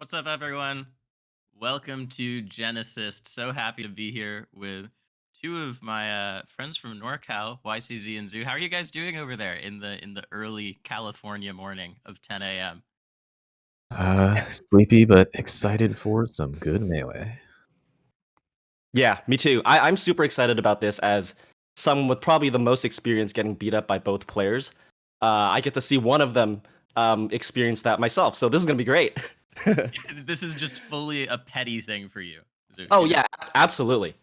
What's up, everyone? Welcome to GenAssist. So happy to be here with two of my friends from NorCal, YCZ and Zoo. How are you guys doing over there in the early California morning of 10 a.m.? Sleepy but excited for some good melee. Yeah, me too. I'm super excited about this as someone with probably the most experience getting beat up by both players. I get to see one of them experience that myself, so this is gonna be great. This is just fully a petty thing for you. Oh yeah, absolutely.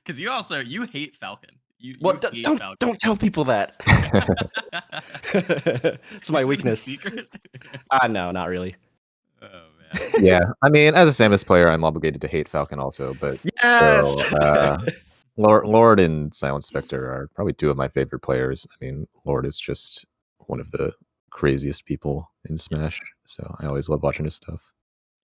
Because you hate Falcon. You Well, hate don't Falcon. don't tell people that. It's my Is it a weakness. secret? No, not really. Oh man. Yeah, I mean, as a Samus player, I'm obligated to hate Falcon also, but Yes. Lord and Silentspectre are probably two of my favorite players. I mean, Lord is just one of the craziest people in Smash, so I always love watching his stuff.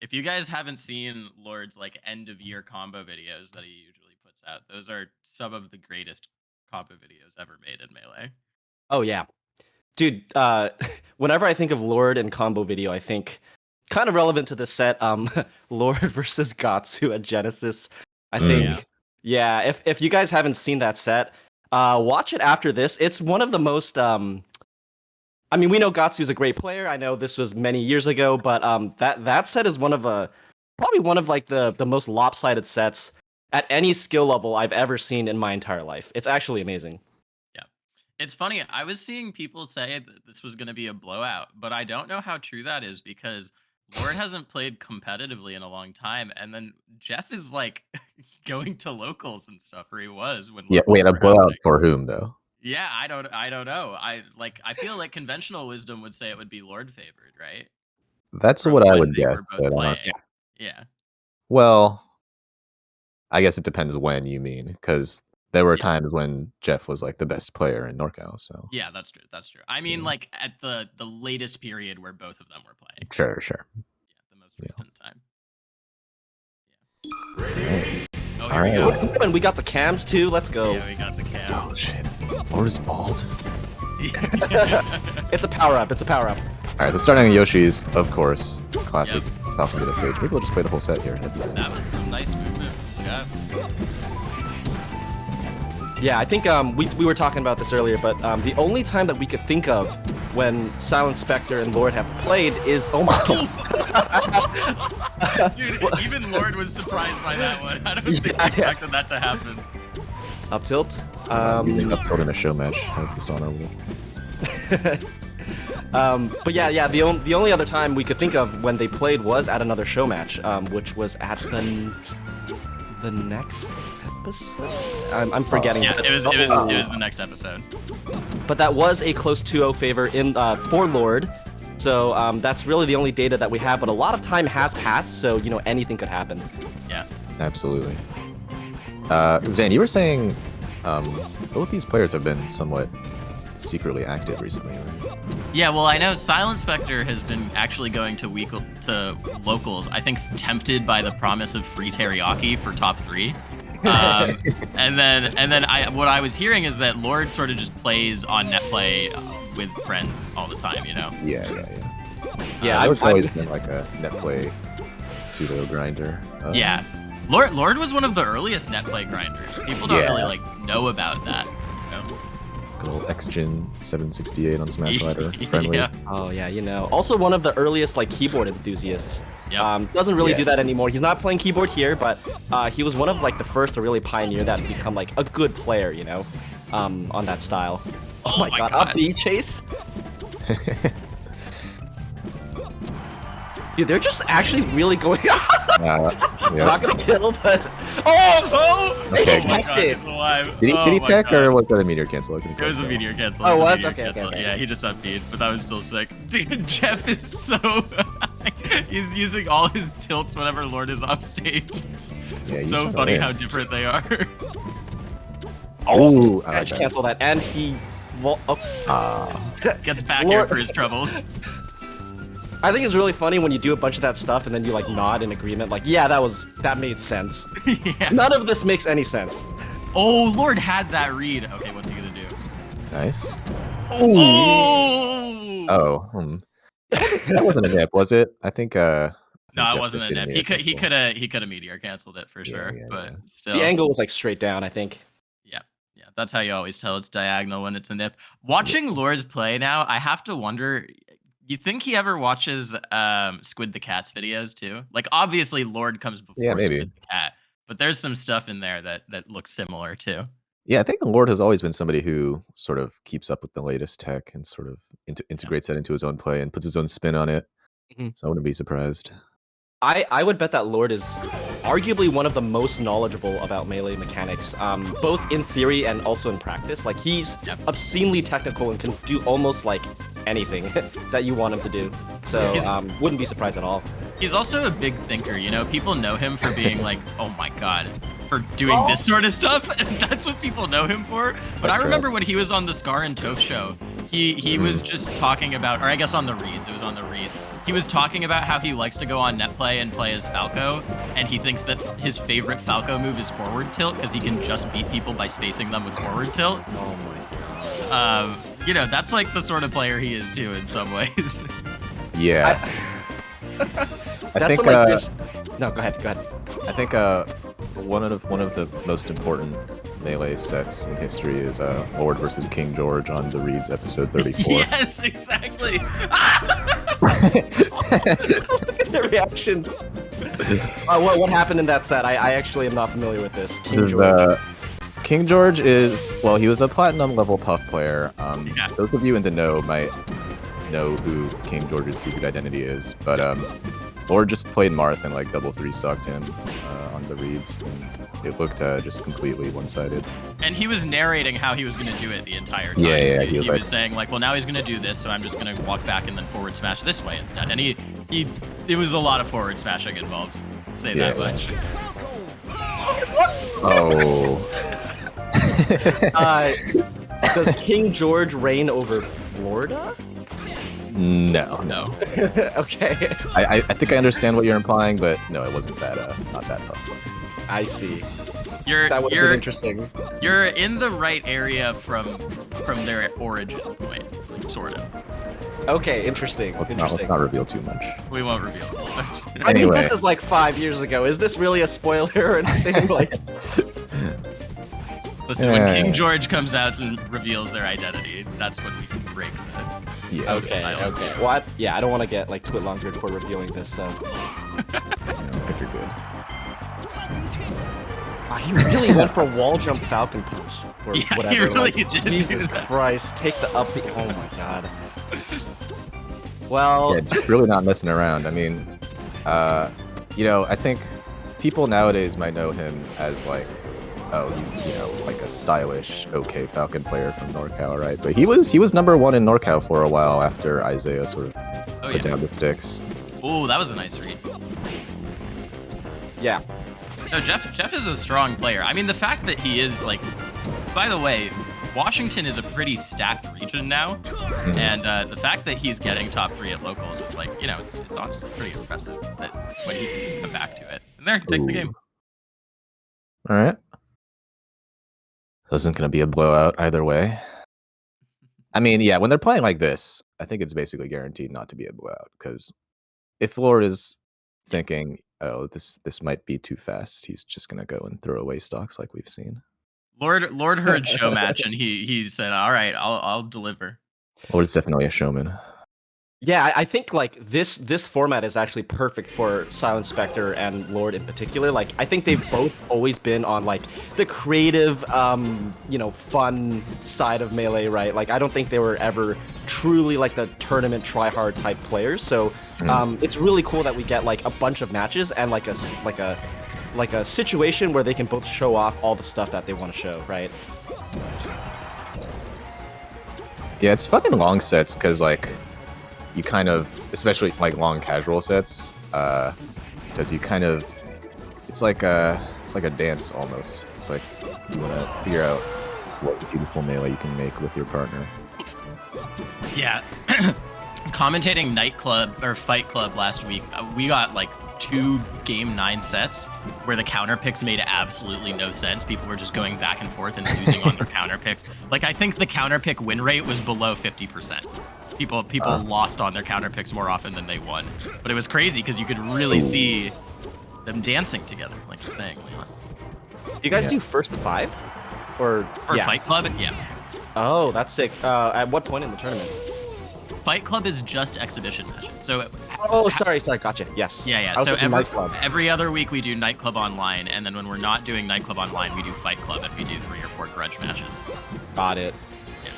If you guys haven't seen Lord's like end of year combo videos that he usually puts out, those are some of the greatest combo videos ever made in Melee. Oh yeah, dude. Whenever I think of Lord and combo video, I think kind of relevant to the set. Lord versus Gatsu at Genesis. I think. Yeah, if you guys haven't seen that set, watch it after this. It's one of the most. I mean, we know Gatsu's a great player. I know this was many years ago, but that set is probably one of like the most lopsided sets at any skill level I've ever seen in my entire life. It's actually amazing. Yeah. It's funny. I was seeing people say that this was going to be a blowout, but I don't know how true that is because Lord hasn't played competitively in a long time. And then Jeff is like going to locals and stuff, or he was when Yeah, locals wait, a were blowout happening. for whom though? Yeah, I don't know. I feel like conventional wisdom would say it would be Lord favored, right? That's From what I when would they guess, were both but playing. Yeah. well, I guess it depends when you mean, because there were Yeah. times when Jeff was like the best player in NorCal. So Yeah, that's true. That's true. I mean, like at the latest period where both of them were playing. sure. Yeah, the most Yeah. recent time. Right. Oh, here we go. And we got the cams too. Let's go. Yeah, we got the cams. Oh shit! Lord is bald. It's a power up. It's a power up. All right, so starting on Yoshi's, of course, classic Falcon to the stage. Maybe we'll just play the whole set here. That was some nice movement from Jeff. Yeah, I think we were talking about this earlier, but the only time that we could think of when Silentspectre and Lord have played is oh my god. Dude, even Lord was surprised by that one. I don't think he expected that to happen. Up tilt. Using up tilt in a show match, dishonorable. But yeah, the only other time we could think of when they played was at another show match, which was at the next episode. I'm forgetting. Yeah, it was the next episode. But that was a close 2-0 favor in for Lord. So that's really the only data that we have. But a lot of time has passed, so you know anything could happen. Yeah, absolutely. Zain, you were saying both these players have been somewhat secretly active recently, right? Yeah, well, I know Silentspectre has been actually going to locals. I think tempted by the promise of free teriyaki for top 3. and then what I was hearing is that Lord sort of just plays on net play with friends all the time, you know? Yeah, I've always been like a net play pseudo grinder. Yeah. Lord was one of the earliest net play grinders. People don't really like know about that. You know? Good old X-Gen 768 on Smash Ladder. Friendly. Yeah. Oh yeah, you know. Also one of the earliest like keyboard enthusiasts. Yep. Doesn't really do that anymore. He's not playing keyboard here, but he was one of like the first to really pioneer that and become like a good player, you know, on that style. Oh my god, up B chase. Dude, they're just actually really going. Not gonna kill, but okay. Oh my god, he's alive. Did he tech or was that a meteor cancel? It was a meteor cancel. Oh, was okay. Yeah, he just up-beat, but that was still sick. Dude, Jeff is so he's using all his tilts whenever Lord is off stage. Yeah, so funny how different they are. Oh, edge cancel that, and he gets back here for his troubles. I think it's really funny when you do a bunch of that stuff and then you like nod in agreement, like, yeah, that made sense. Yeah. None of this makes any sense. Oh, Lord had that read. Okay, what's he gonna do? Nice. Oh. That wasn't a nip, was it? I think think No, it Jeff wasn't a did nip. meteor cancel. He could have meteor canceled it for Yeah, sure, yeah, but yeah. still. The angle was like straight down, I think. Yeah, yeah. That's how you always tell it's diagonal when it's a nip. Watching Lord's play now, I have to wonder. You think he ever watches Squid the Cat's videos too? Like obviously Lord comes Yeah, before maybe. Squid the Cat, but there's some stuff in there that looks similar too. Yeah, I think Lord has always been somebody who sort of keeps up with the latest tech and sort of integrates that into his own play and puts his own spin on it. Mhm. So I wouldn't be surprised. I would bet that Lord is arguably one of the most knowledgeable about melee mechanics, both in theory and also in practice. Like he's obscenely technical and can do almost like anything that you want him to do. So wouldn't be surprised at all. He's also a big thinker, you know? People know him for being like, oh my god, for doing this sort of stuff, and that's what people know him for. But I remember when he was on the Scar and Toph show, he was just talking about, or I guess on the reads, it was on the reads, he was talking about how he likes to go on net play and play as Falco, and he thinks that his favorite Falco move is forward tilt, because he can just beat people by spacing them with forward tilt. Oh my god. You know, that's like the sort of player he is too in some ways. Yeah. That's think, like this. No, go ahead. I think one of the most important melee sets in history is Lord versus King George on the Reeds episode 34. Yes, exactly. Look at the reactions. What happened in that set? I actually am not familiar with this. King George is, well, he was a platinum level Puff player. Those of you in the know might know who King George's secret identity is, but Lord just played Marth and like double 3-sucked him on the reads, and it looked just completely one-sided. And he was narrating how he was going to do it the entire time. Yeah, he was saying like, well, now he's going to do this, so I'm just going to walk back and then forward smash this way instead. And it was a lot of forward smashing involved. I'd say that much. Oh. Does King George reign over Florida? No. Okay. I think I understand what you're implying, but no, it wasn't that not that tough. I see. That would have been interesting. You're in the right area from their origin point, like, sort of. Okay, interesting. Let's not reveal too much. We won't reveal too much. I mean, this is like 5 years ago. Is this really a spoiler or anything? Like, listen, when King George comes out and reveals their identity, that's when we can break the Okay. Well, I don't want to get like twit-longered for revealing this, so. I think you're good. He really went for wall jump Falcon punch or whatever. He really like, did. Jesus Christ, take the up. Oh my god. Well, yeah, just really not messing around. I mean, I think people nowadays might know him as like, oh, he's like a stylish, okay Falcon player from NorCal, right? But he was #1 in NorCal for a while after Isaiah sort of put down the sticks. Oh, that was a nice read. Yeah. No, Jeff is a strong player. I mean, the fact that he is like, by the way, Washington is a pretty stacked region now, and the fact that he's getting top 3 at locals is like, it's honestly pretty impressive that when he can just come back to it. And there, takes the game. All right. So this isn't going to be a blowout either way. I mean, yeah, when they're playing like this, I think it's basically guaranteed not to be a blowout, because if Lord is thinking, oh, this might be too fast, he's just going to go and throw away stocks like we've seen. Lord heard Showmatch, and he said, all right, I'll deliver. Lord's definitely a showman. Yeah, I think like this format is actually perfect for Silentspectre and Lord in particular. Like, I think they've both always been on like the creative, fun side of Melee, right? Like, I don't think they were ever truly like the tournament tryhard type players. So it's really cool that we get like a bunch of matches and like a situation where they can both show off all the stuff that they want to show, right? Yeah, it's fucking long sets because like, you kind of, especially like long casual sets, because you kind of, it's like a dance almost. It's like you want to figure out what beautiful melee you can make with your partner. Yeah, commentating nightclub or fight club last week, we got like 2 game 9 sets where the counter picks made absolutely no sense. People were just going back and forth and losing on their counter picks. Like, I think the counter pick win rate was below 50%. People lost on their counter picks more often than they won. But it was crazy because you could really see them dancing together, like you're saying, Leon. Do you guys do first to 5? Or Fight Club? Yeah. Oh, that's sick. At what point in the tournament? Fight Club is just exhibition matches. So. Oh, sorry. Gotcha. Yes. Yeah. So every other week we do Nightclub Online, and then when we're not doing Nightclub Online, we do Fight Club, and we do 3 or 4 grudge matches. Got it. Yeah.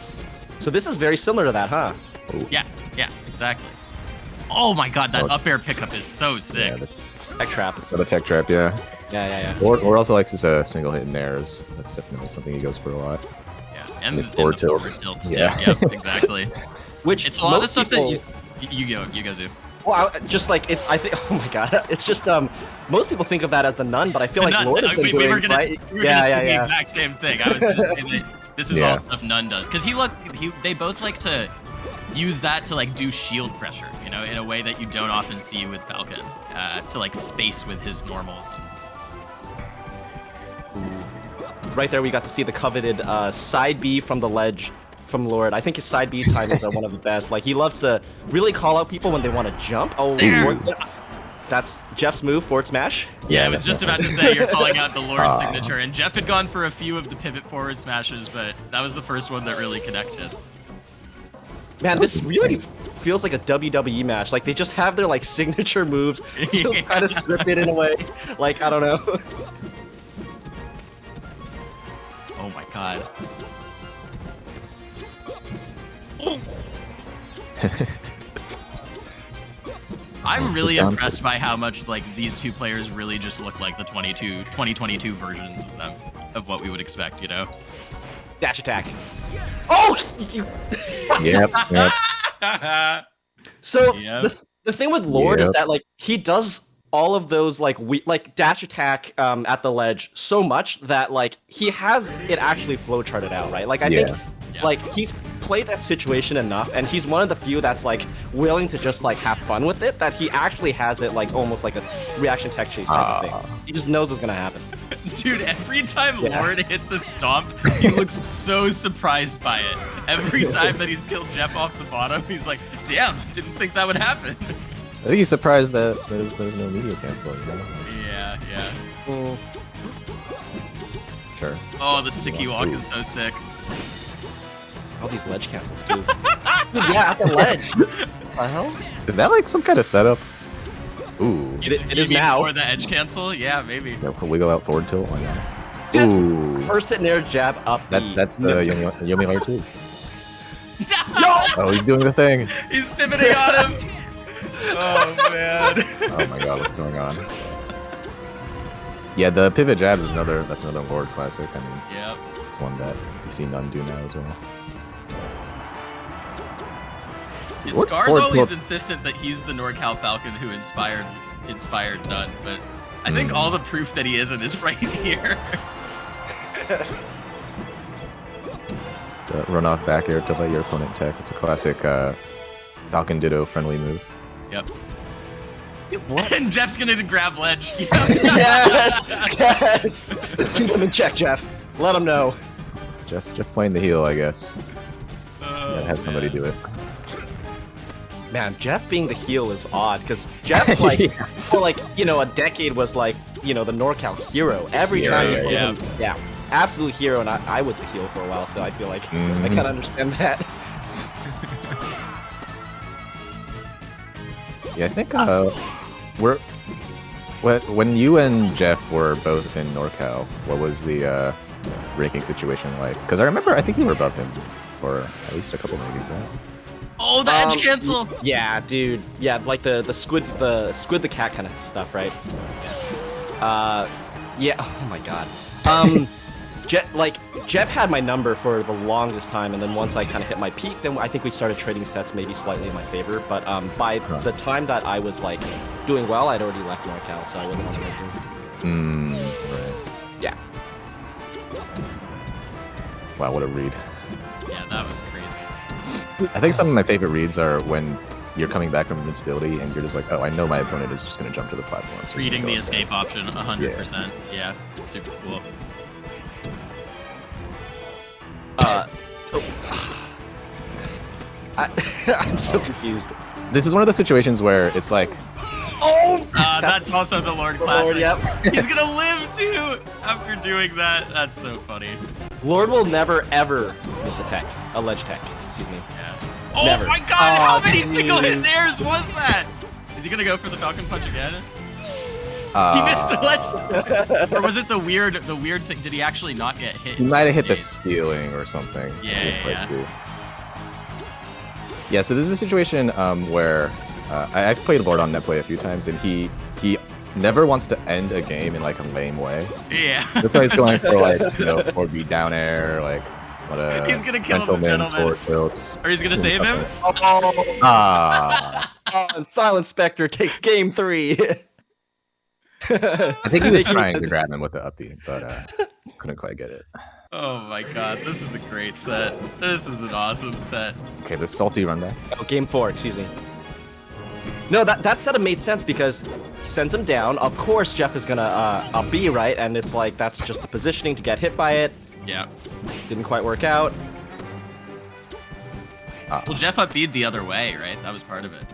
So this is very similar to that, huh? Yeah, exactly. Oh my god, that up air pickup is so sick. Yeah, tech trap. The tech trap, yeah. Yeah. Or also likes his single hit in airs. That's definitely something he goes for a lot. Yeah, and his the forward tilts tilts. too. Yeah. Yep, exactly. Which it's a lot of stuff people... that you go Zoo. Well, just like I think. Oh my god, it's just most people think of that as the nun, but I feel like Lord has been doing right. We were gonna say the exact same thing. I was gonna say that this is all stuff Nun does because they both like to use that to like do shield pressure, you know, in a way that you don't often see with Falcon, to like space with his normals. Right there, we got to see the coveted side B from the ledge from Lord. I think his side B timings are one of the best. Like he loves to really call out people when they want to jump. Oh, that's Jeff's move, forward smash. Yeah, I was just about to say you're calling out the Lord signature, and Jeff had gone for a few of the pivot forward smashes, but that was the first one that really connected. Man, this really feels like a WWE match. Like they just have their like signature moves. It feels kind of scripted in a way. Like I don't know. Oh my god. I'm really impressed by how much like these two players really just look like the 2022 versions of them, of what we would expect, you know? Dash attack. Oh! Yep. So the thing with Lord is that like he does all of those like dash attack at the ledge so much that like he has it actually flow charted out, right? Like I think like he's played that situation enough, and he's one of the few that's like willing to just like have fun with it, that he actually has it like almost like a reaction tech chase type of thing. He just knows what's gonna happen. Dude, every time Lord hits a stomp, he looks so surprised by it. Every time that he's killed Jeff off the bottom, he's like, damn, I didn't think that would happen. I think he's surprised that there's no media cancel, you know? Yeah. Sure. Oh, the sticky walk is so sick. All these ledge cancels too. Yeah, at the ledge. What the hell? Is that like some kind of setup? Ooh. It is now. For the edge cancel? Yeah, maybe. Yeah, can we go out forward tilt? Why not? Dude, ooh. First hit nair jab up. That's the Yomi layer 2. Oh, he's doing the thing. He's pivoting on him. Oh man. Oh my god, what's going on? Yeah, the pivot jabs is another Lord classic. I mean, it's one that you see Nun do now as well. Scar's always insistent that he's the NorCal Falcon who inspired Nun, but I think all the proof that he isn't is right here. The run off back air to let your opponent tech. It's a classic Falcon Ditto friendly move. Yep. What? And Jeff's gonna grab ledge. Yes! Keep him in check, Jeff. Let him know. Jeff playing the heel, I guess. Gotta have somebody do it. Man, Jeff being the heel is odd, because Jeff, like, for like, you know, a decade was like, you know, the NorCal hero. Every time he was absolute hero, and I was the heel for a while, so I feel like I kind of understand that. Yeah, I think when you and Jeff were both in NorCal, what was the ranking situation like? Because I think you were above him for at least a couple maybe, right? Oh, the edge cancel! Yeah, dude. Yeah, like the squid the cat kind of stuff, right? Yeah. Oh my god. Jeff had my number for the longest time, and then once I kind of hit my peak, then I think we started trading sets maybe slightly in my favor. But by the time that I was like doing well, I'd already left NorCal, so I wasn't on the rankings. Right. Yeah. Wow, what a read. Yeah, that was crazy. I think some of my favorite reads are when you're coming back from invincibility and you're just like, oh, I know my opponent is just going to jump to the platform. So reading the escape option 100%. Yeah, it's super cool. I'm so confused. This is one of those situations where it's like, Oh! That's also the Lord classic. Lord, yep. He's gonna live too after doing that. That's so funny. Lord will never ever miss a tech, a ledge tech. Excuse me. Yeah. Oh Never. my God! How many dude. single hit nairs was that? Is he gonna go for the Falcon Punch again? He missed a ledge. Or was it the weird thing? Did he actually not get hit? he might have hit the ceiling or something. Yeah. Yeah, so this is a situation where I've played Lord on netplay a few times, and he never wants to end a game in like a lame way. Yeah. He's always going for like 4B down air, like what a He's gonna kill the gentleman. Tilts. Or he's gonna save him? And Silentspectre takes game 3. I think he was trying to grab him with the up B, but couldn't quite get it. Oh my God, this is a great set. This is an awesome set. Okay, the salty runback. Oh, game 4, excuse me. No, that setup made sense because he sends him down. Of course, Jeff is gonna up B, right? And it's like, that's just the positioning to get hit by it. Yeah. Didn't quite work out. Well, Jeff up B'd the other way, right? That was part of it.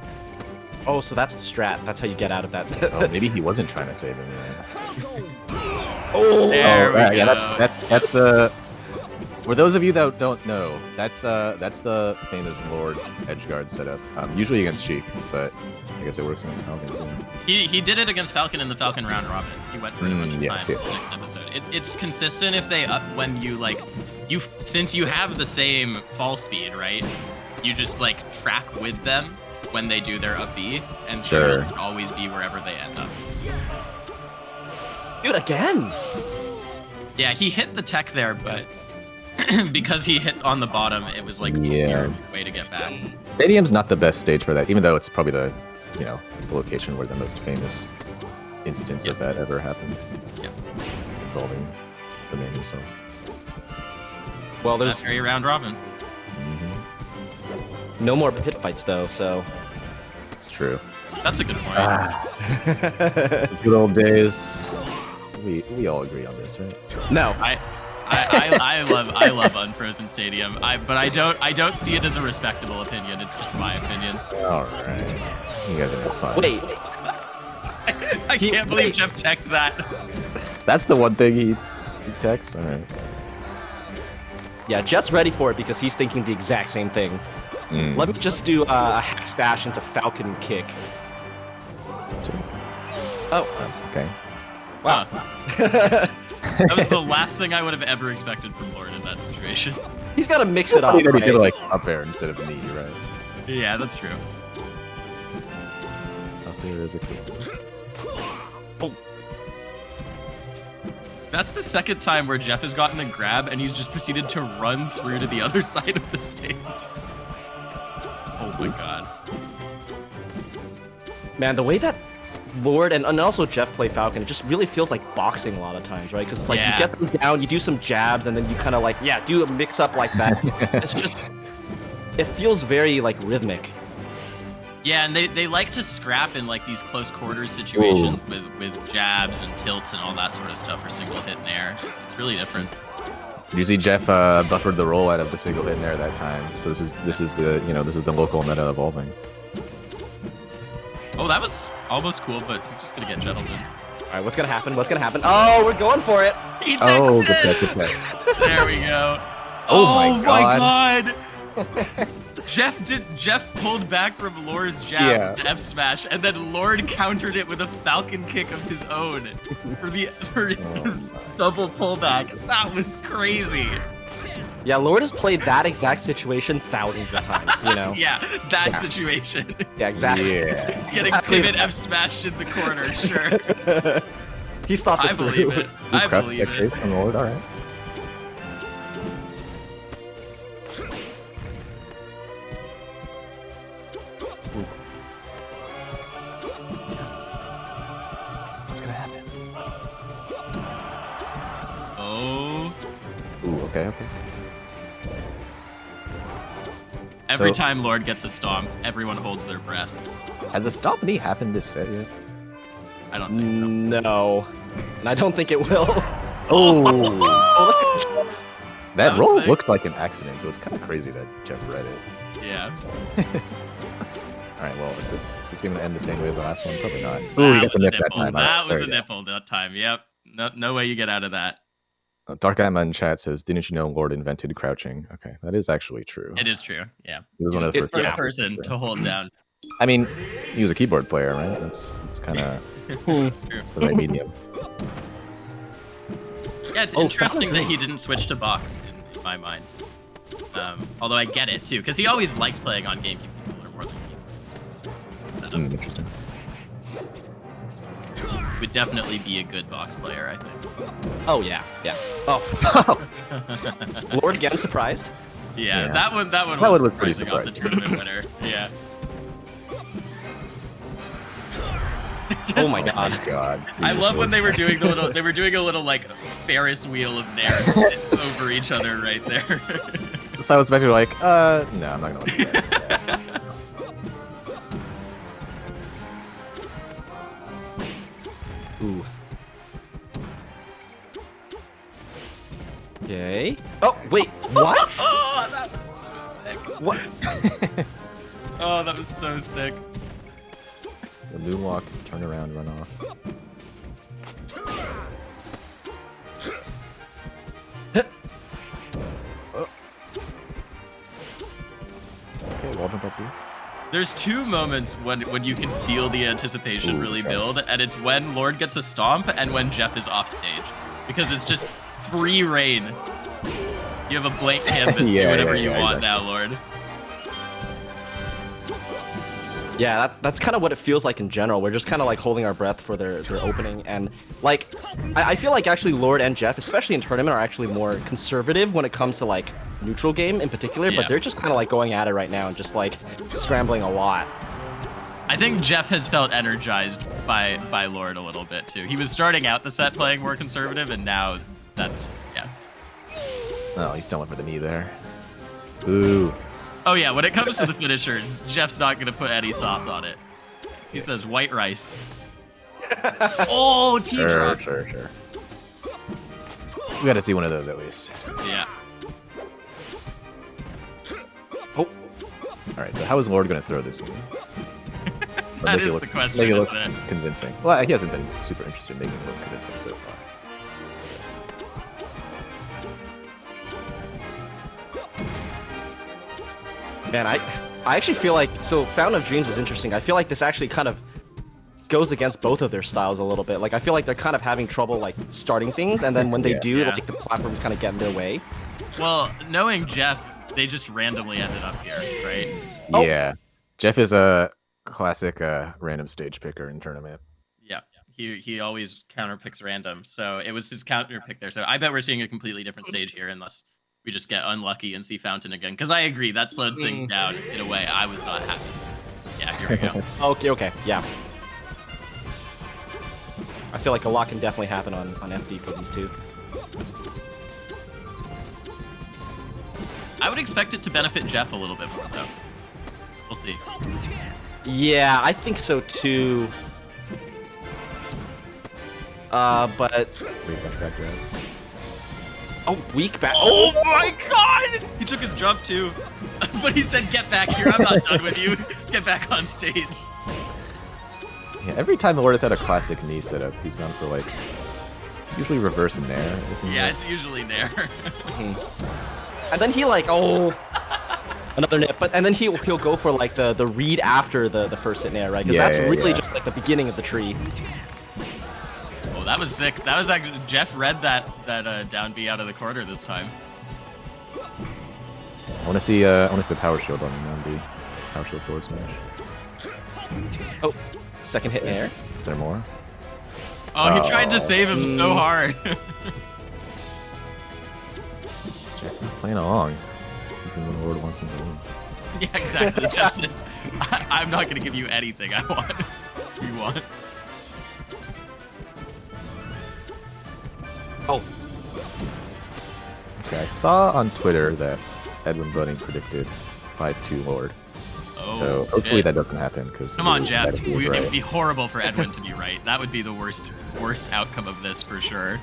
Oh, so that's the strat. That's how you get out of that. Oh, maybe he wasn't trying to save him. Yeah. Oh, there we right, go. Yeah, that's the. For those of you that don't know, that's the famous Lord edgeguard setup. Usually against Cheek, but I guess it works against Falcon too. He did it against Falcon in the Falcon round robin. He went for it a bunch of times in the next episode. It's consistent if they up when you like since you have the same fall speed, right? You just like track with them when they do their up B, and so it'll always be wherever they end up. Dude, again. Yeah, he hit the tech there, but because he hit on the bottom, it was like a weird way to get back. Stadium's not the best stage for that, even though it's probably the the location where the most famous instance of that ever happened. Yep. Involving the man himself. Well, there's very round robin. No more pit fights though, so it's true. That's a good point. Good old days. We all agree on this, right? No. I love Unfrozen Stadium. But I don't see it as a respectable opinion. It's just my opinion. All right. You guys are having fun. Wait. I can't believe Jeff teched that. That's the one thing he techs? All right. Yeah, Jeff's ready for it because he's thinking the exact same thing. Let me just do a hack stash into Falcon kick. Oh, okay. Wow. That was the last thing I would have ever expected from Lord in that situation. He's got to mix it up. He did Right? like up air instead of knee, right? Yeah, that's true. Up air is a kick. Oh. That's the second time where Jeff has gotten a grab and he's just proceeded to run through to the other side of the stage. Oh my God. Man, the way that Lord and also Jeff play Falcon, it just really feels like boxing a lot of times, right? Because it's like you get them down, you do some jabs, and then you kind of like, do a mix up like that. It's just, it feels very like rhythmic. Yeah, and they like to scrap in like these close quarters situations with jabs and tilts and all that sort of stuff, or single hit in air. So it's really different. Did you see Jeff buffered the roll out of the single hit in there that time? So this is the local meta evolving. Oh, that was almost cool, but he's just gonna get gentleman. All right, what's gonna happen? What's gonna happen? Oh, we're going for it. He texted. Good tech. There we go. Oh my God. Jeff pulled back from Lord's jab to F smash, and then Lord countered it with a Falcon kick of his own for his double pullback. That was crazy. Yeah, Lord has played that exact situation thousands of times, you know? Situation. Yeah, exactly. Yeah. Getting pivot F smashed in the corner, sure. He's thought this through. Believe it. I believe it. From Lord, all right. What's gonna happen? Oh. Ooh, okay. Every time Lord gets a stomp, everyone holds their breath. Has a stomp knee happened this set yet? I don't think so. No. And I don't think it will. Oh. Let's get Jeff. That roll sick. looked like an accident, so it's kind of crazy that Jeff read it. Yeah. All right, well, is this game gonna end the same way as the last one? Probably not. That Ooh, you got was the a nip that nipple. time. That was a nipple that time. Yep. No way you get out of that. Dark Emma in chat says, "Didn't you know Lord invented crouching?" Okay, that is actually true. It is true. Yeah. He was one of the first person to hold down. I mean, he was a keyboard player, right? That's kind of the right medium. Yeah, it's interesting that he didn't switch to box in my mind. Although I get it too, because he always liked playing on GameCube controller more than keyboard. Interesting. Would definitely be a good box player, I think. Oh yeah. Oh. Lord again surprised. Yeah, that one was pretty surprising off the tournament winner. Yeah. Oh my god. I love when they were doing a little like Ferris wheel of Nair over each other right there. The Silentspectre were like, no, I'm not gonna let you do that. Ooh. Okay. Oh, wait, what? Oh, that was so sick. What? Oh, that was so sick. The moonwalk, turn around, run off. Okay, wall jump up here. There's two moments when you can feel the anticipation really build, and it's when Lord gets a stomp and when Jeff is off stage. Because it's just free reign. You have a blank canvas, do whatever you want now, Lord. Yeah, that's kind of what it feels like in general. We're just kind of like holding our breath for their opening, and like I feel like actually Lord and Jeff, especially in tournament, are actually more conservative when it comes to like neutral game in particular. Yeah. But they're just kind of like going at it right now and just like scrambling a lot. I think Jeff has felt energized by Lord a little bit too. He was starting out the set playing more conservative, and now that's Oh, he still went for the knee there. Ooh. Oh yeah, when it comes to the finishers, Jeff's not gonna put any sauce on it. He says white rice. Oh, T-drop. Sure. We gotta see one of those at least. Yeah. Oh. Alright, so how is Lord gonna throw this game? That is the question, Make it look isn't it? convincing. Well, he hasn't been super interested in making it look convincing so far. Man, I actually feel like, so Fountain of Dreams is interesting. I feel like this actually kind of goes against both of their styles a little bit. Like, I feel like they're kind of having trouble, like, starting things, and then when they do, like, the platforms kind of get in their way. Well, knowing Jeff, they just randomly ended up here, right? Yeah. Jeff is a classic random stage picker in tournament. Yeah. He always counter picks random, so it was his counter pick there. So I bet we're seeing a completely different stage here, unless we just get unlucky and see Fountain again. Because I agree, that slowed things down in a way I was not happy. Yeah, here we go. Okay, yeah. I feel like a lot can definitely happen on FD for these two. I would expect it to benefit Jeff a little bit more, though. We'll see. Yeah, I think so too. But... Oh, weak back. Oh my god! He took his jump too. But he said, get back here, I'm not done with you. Get back on stage. Yeah, every time the Lord has had a classic knee setup, he's gone for like, usually reverse in there. Yeah, it's usually there. And then he like, another nip, and then he'll go for like the read after the first hit nair, right? Because that's really just like the beginning of the tree. Oh, that was sick. That was actually, Jeff read that down B out of the corner this time. I want to see the power shield on the down B. Power shield forward smash. Oh, second hit nair. Is there more? Oh, he tried to save him so hard. Jeff playing along. Even when the Lord wants him to win. Yeah, exactly. Jeff says, I'm not going to give you anything I want. You want. Oh. Okay, I saw on Twitter that Edwin Bunning predicted 5-2 Lord. Oh, so hopefully that doesn't happen. Cause come on, Jeff. It right. would be horrible for Edwin to be right. That would be the worst outcome of this for sure.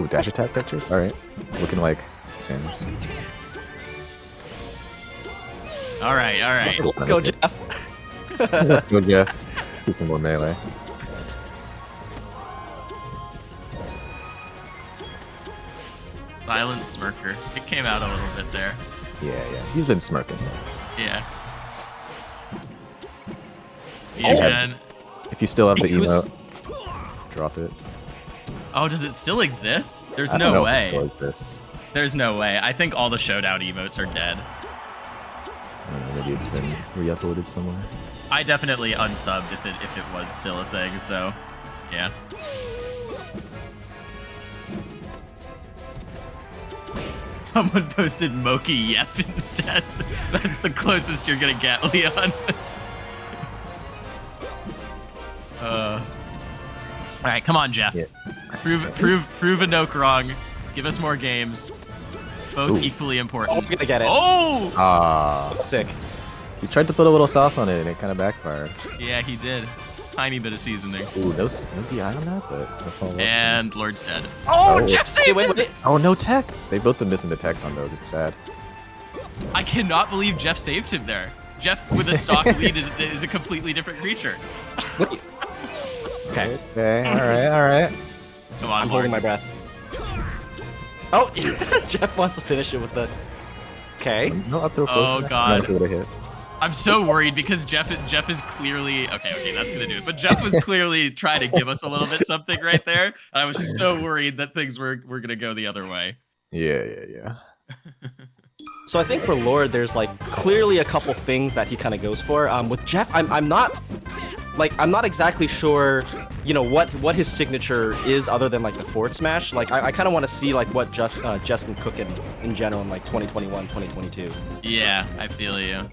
Ooh, dash attack picture? Alright. Looking like Sims. All right. Let's go, Jeff. Let's go, Jeff. Keep some more melee. Silent Smirker. It came out a little bit there. Yeah. He's been smirking. Yeah. If you still have the emote, drop it. Oh, does it still exist? There's I don't no know way. if it exists. There's no way. I think all the showdown emotes are dead. I don't know, maybe it's been re-uploaded somewhere. I definitely unsubbed if it was still a thing, so yeah. Someone posted Moki Yep instead. That's the closest you're gonna get, Leon. Alright, come on, Jeff. Yeah. Prove Anoke wrong. Give us more games. Both equally important. Oh, we're gonna get it. Oh! Sick. He tried to put a little sauce on it and it kind of backfired. Yeah, he did. Tiny bit of seasoning. Ooh, no DI on that, but no follow-up. And Lord's dead. Oh, Jeff saved it! Oh, no tech! They've both been missing the techs on those. It's sad. I cannot believe Jeff saved him there. Jeff with a stock lead is a completely different creature. Okay. All right. Come on, I'm holding my breath. Oh, Jeff wants to finish it with the... Okay. No up throw Oh, God. No, hit. I'm so worried because Jeff is clearly... Okay, that's going to do it. But Jeff was clearly trying to give us a little bit something right there. And I was so worried that things were going to go the other way. Yeah. So I think for Lord, there's like clearly a couple things that he kind of goes for. With Jeff, I'm not exactly sure, you know, what his signature is other than like the forward smash. Like I kind of want to see like what Jeff's been cooking in general in like 2021, 2022. Yeah, I feel you.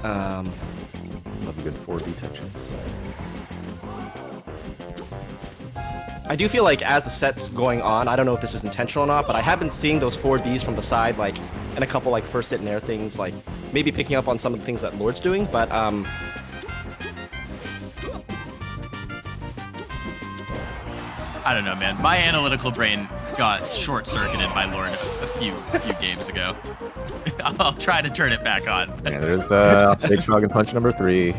Love a good 4 detections. I do feel like as the set's going on, I don't know if this is intentional or not, but I have been seeing those 4Bs from the side, like, and a couple like first hit and air things, like maybe picking up on some of the things that Lord's doing, but I don't know, man. My analytical brain got short-circuited by Lord a few games ago. I'll try to turn it back on. Yeah, there's Big Dragon Punch number 3.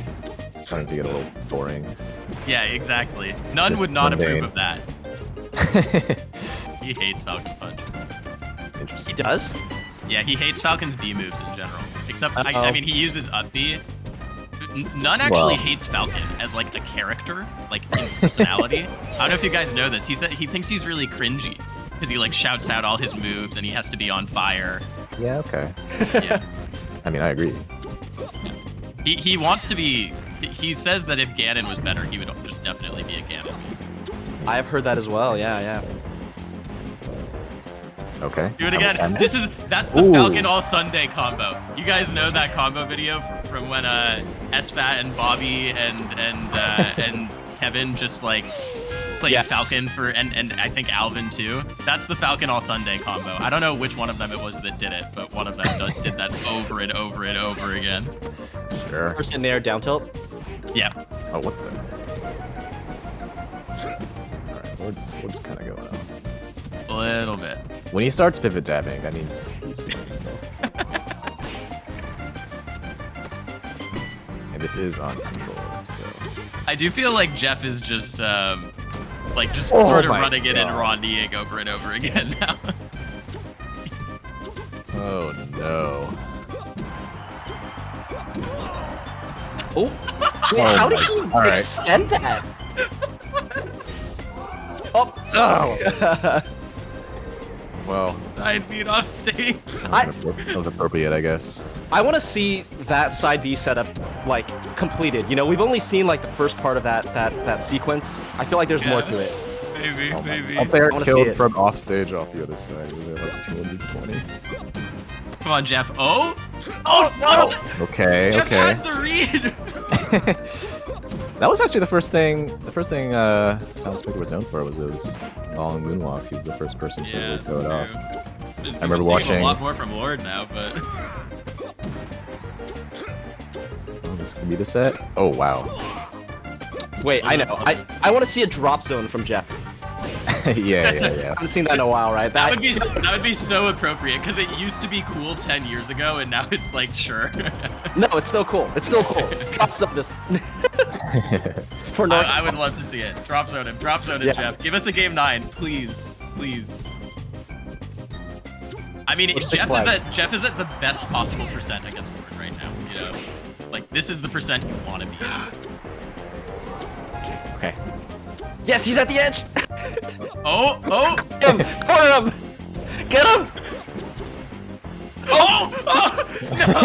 Starting to get a little boring. Yeah, exactly. None Just would not mundane. approve of that. He hates Falcon Punch. Interesting. he does. Yeah, he hates Falcon's B moves in general. Except, I mean, he uses up B. None actually hates Falcon as like a character, like in personality. I don't know if you guys know this. He thinks he's really cringy because he like shouts out all his moves and he has to be on fire. Yeah, okay. Yeah. I mean, I agree. He wants to be. He says that if Ganon was better, he would just definitely be a Ganon. I have heard that as well. Yeah. Okay. Do it again. That's the Falcon All Sunday combo. You guys know that combo video from when SFAT and Bobby and Kevin just like played Falcon for and I think Alvin too. That's the Falcon All Sunday combo. I don't know which one of them it was that did it, but one of them did that over and over and over again. Sure. First in there, down tilt. Yeah. Oh, what the? Alright, what's kind of going on? A little bit. When he starts pivot dabbing, that means he's and this is on controller, so... I do feel like Jeff is just sort of running it and Rondying over and over again now. Oh no. Oh, wait, how did he extend that? Oh. Well, 9 feet off stage. that was appropriate, I guess. I want to see that side B setup like completed. You know, we've only seen like the first part of that sequence. I feel like there's more to it. Maybe. Up there, I wanna killed see it. from off stage off the other side. Was it like 220? Come on, Jeff. Oh no! Okay, Jeff okay. had the read. That was actually the first thing Silentspectre was known for was those long moonwalks. He was the first person to really throw it off. I remember watching a lot more from Lord now, but oh, this could be the set. Oh wow. Wait, I know. I want to see a drop zone from Jeff. yeah. I haven't seen that in a while, right? That would be so appropriate because it used to be cool 10 years ago, and now it's like sure. No, it's still cool. It's still cool. Drop zone this. I would love to see it. Drop zone him. Drop zone him, Yeah. Jeff. Give us a game 9, please, please. I mean, Jeff is at the best possible percent against Lord right now. You know, like this is the percent you want to be at. Okay. Yes, he's at the edge. Oh! Corner him! Get him! Oh! No!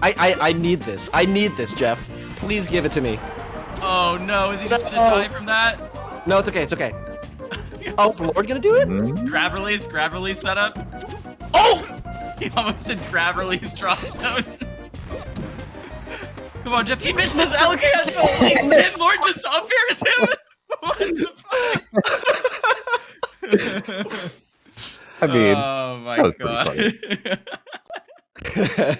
I need this. I need this, Jeff. Please give it to me. Oh no! Is he just gonna die from that? No, it's okay. It's okay. Oh, is Lord gonna do it? Grab release setup. Oh! He almost did grab release drop zone. Come on, Jeff. He missed his L cancel. Did Lord just up airs him? What the fuck? I mean, oh my that was god.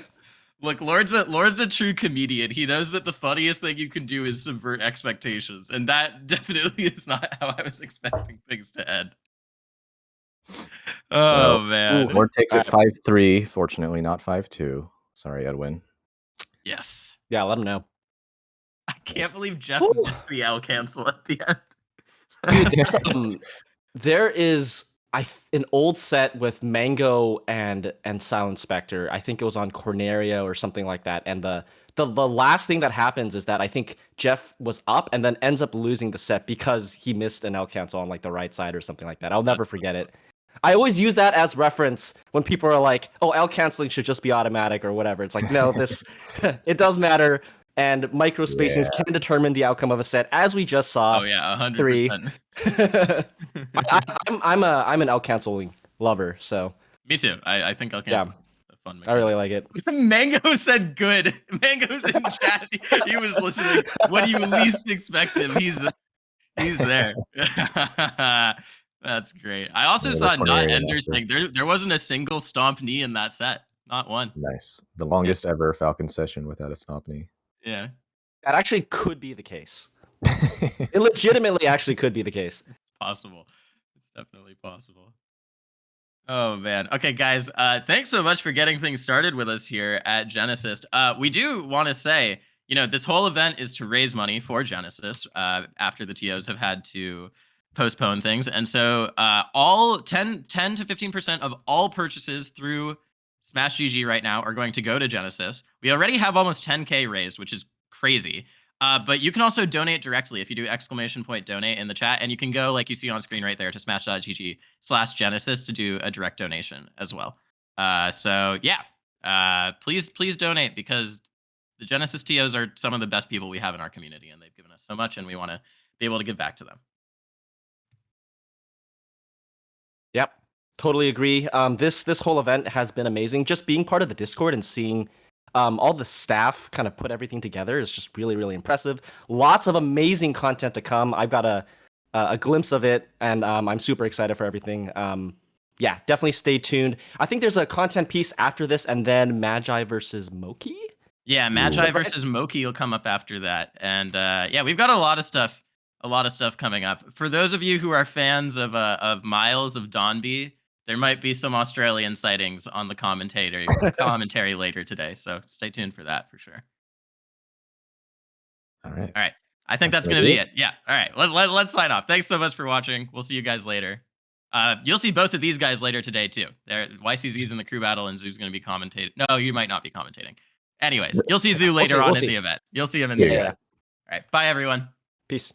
Look, Lord's a true comedian. He knows that the funniest thing you can do is subvert expectations, and that definitely is not how I was expecting things to end. Oh man. Lord takes it 5-3. Fortunately, not 5-2. Sorry, Edwin. Yes. Yeah, let him know. I can't believe Jeff missed the L cancel at the end. Dude, there is an old set with Mango and Silentspectre. I think it was on Corneria or something like that. And the last thing that happens is that I think Jeff was up and then ends up losing the set because he missed an L cancel on like the right side or something like that. I'll never forget it. I always use that as reference when people are like, "Oh, L canceling should just be automatic or whatever." It's like, no, it does matter. And micro spacings can determine the outcome of a set, as we just saw. Oh yeah, 100%. I'm an L canceling lover, so. Me too. I think L cancel is a fun mechanic. I really like it. Mango said good. Mango's in chat. He was listening. What do you least expect him? He's there. That's great. I also saw Not Ender saying there wasn't a single stomp knee in that set. Not one. Nice. The longest ever Falcon session without a stomp knee. Yeah. That actually could be the case. It legitimately actually could be the case. It's possible. It's definitely possible. Oh man. Okay, guys. Thanks so much for getting things started with us here at GenAssist. We do want to say, this whole event is to raise money for GenAssist after the TOs have had to postpone things, and so all 10 to 15% of all purchases through Smash GG right now are going to go to GenAssist. We already have almost 10K raised, which is crazy. But you can also donate directly if you do ! Donate in the chat, and you can go, like you see on screen right there, to smash.gg/GenAssist to do a direct donation as well. So yeah, please donate, because the GenAssist TOs are some of the best people we have in our community, and they've given us so much, and we want to be able to give back to them. Yep, totally agree. This whole event has been amazing. Just being part of the Discord and seeing all the staff kind of put everything together is just really, really impressive. Lots of amazing content to come. I've got a glimpse of it, and I'm super excited for everything. Yeah, definitely stay tuned. I think there's a content piece after this, and then Magi versus Moki. Yeah, Magi versus Moki will come up after that, and yeah, we've got a lot of stuff coming up. For those of you who are fans of Miles of Donby, there might be some Australian sightings on the commentary later today, so stay tuned for that for sure. All right. I think that's going to be it. Yeah. All right. Let's sign off. Thanks so much for watching. We'll see you guys later. You'll see both of these guys later today too. YCZ's in the crew battle, and Zoo's going to be commentating. No, you might not be commentating. Anyways, you'll see Zoo later on in the event. You'll see him in the event. All right. Bye, everyone. Peace.